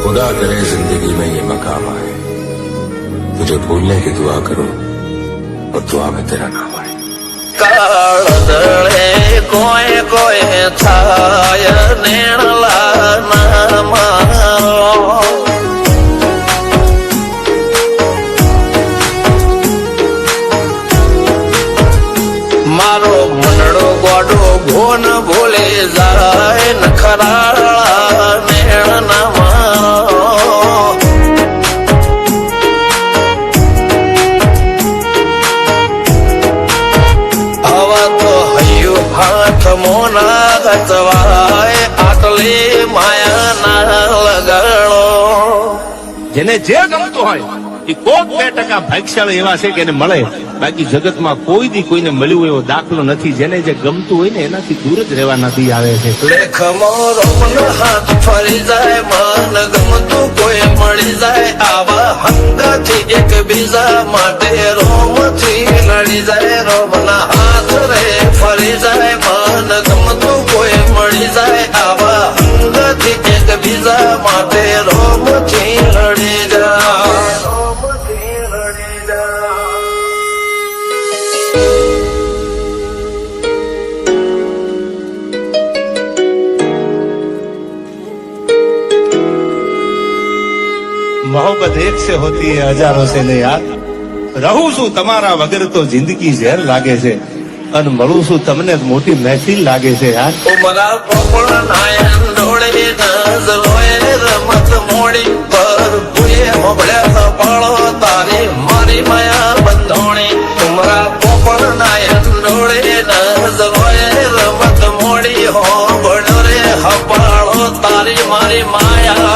खुदा करे जिंदगी में ये मकाम आए, तुझे भूलने की दुआ करूं और दुआ में तेरा नाम आए। કાળદળે કોઈ કોઈ થાય નેણલા ના મારો મારો મનડો ગોડો ભોન ભૂલે જાય નખરાળા નેણ ના મારો હાથ મોના ગચવાય આટલી માયા ના લગાડો। જેને જે ગમતું હોય એ કોક 2% ભાગ્યશાળી એવા છે કે એને મળે, બાકી જગતમાં કોઈ દી કોઈને મળ્યું એવો દાખલો નથી। જેને જે ગમતું હોય ને એનાથી દૂર જ રહેવા નથી આવે છે। લેખમો રોમન હાથ ફરી જાય, મન ગમતું કોઈ મળી જાય, આવા હંગાથી એકબીજા માટે રોમથી લડી જાય। રોમના હાથ રે ફરી જાય, મન ગમતું કોઈ મળી જાય, આવા હંગાથી એકબીજા માટે રોમથી લડી જાય। मोहब्बत एक से होती है हजारों से नहीं यार। रहूं છું તમારા વગર તો જિંદગી ઝેર લાગે છે, અને મળું છું તમને મોટી મહેફિલ લાગે છે યાર। ઉમરા પોપળ નાયન ડોળે નજરોએ રમત મોડી પર ભૂએ મોબળ્યા પાળો તારી મારી માયા બંધોણી। ઉમરા પોપળ નાયન ડોળે નજરોએ રમત મોડી હો બળો રે હપાળો તારી મારી માયા